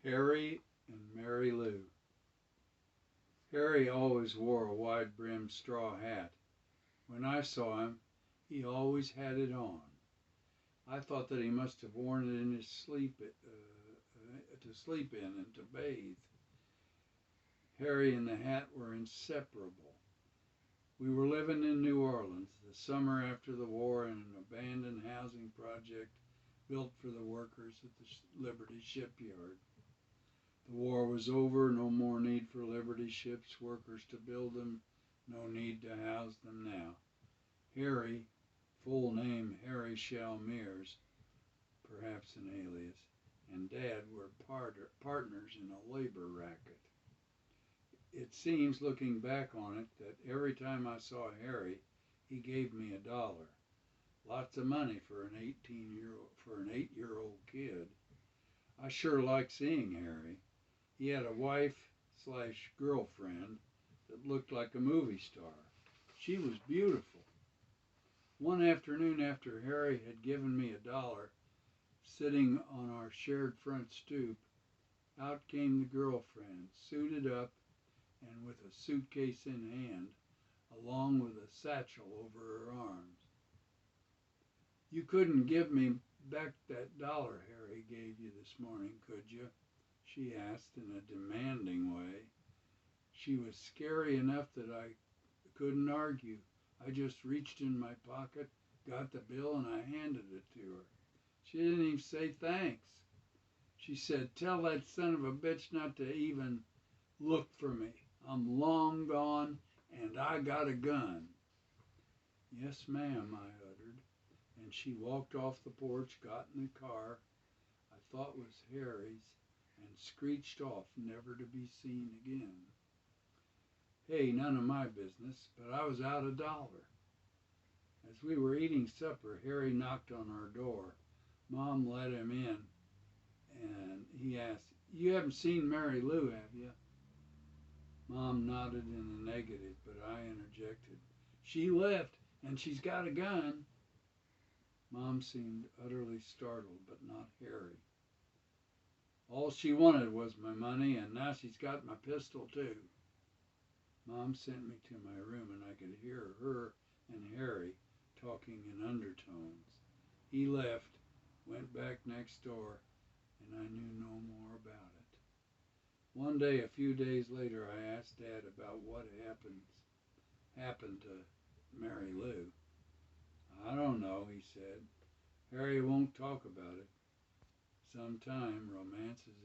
Harry and Mary Lou. Harry always wore a wide-brimmed straw hat. When I saw him, he always had it on. I thought that he must have worn it in his sleep, to sleep in and to bathe. Harry and the hat were inseparable. We were living in New Orleans, the summer after the war, in an abandoned housing project built for the workers at the Liberty shipyard. The war was over, no more need for Liberty ships, workers to build them, no need to house them now. Harry, full name Harry Shell Mears, perhaps an alias, and Dad were partners in a labor racket. It seems, looking back on it, that every time I saw Harry, he gave me $1. Lots of money for an 8-year-old kid. I sure liked seeing Harry. He had a wife/girlfriend that looked like a movie star. She was beautiful. One afternoon after Harry had given me $1, sitting on our shared front stoop, out came the girlfriend, suited up and with a suitcase in hand, along with a satchel over her arms. "You couldn't give me back that $1 Harry gave you this morning, could you?" she asked in a demanding way. She was scary enough that I couldn't argue. I just reached in my pocket, got the bill, and I handed it to her. She didn't even say thanks. She said, "Tell that son of a bitch not to even look for me. I'm long gone, and I got a gun." "Yes, ma'am," I uttered, and she walked off the porch, got in the car I thought was Harry's, and screeched off, never to be seen again. Hey, none of my business, but I was out $1. As we were eating supper, Harry knocked on our door. Mom let him in, and he asked, "You haven't seen Mary Lou, have you?" Mom nodded in the negative, but I interjected, "She left, and she's got a gun." Mom seemed utterly startled, but not Harry. "All she wanted was my money, and now she's got my pistol, too." Mom sent me to my room, and I could hear her and Harry talking in undertones. He left, went back next door, and I knew no more about it. One day, a few days later, I asked Dad about what happened to Mary Lou. "I don't know," he said. "Harry won't talk about it. Sometime romances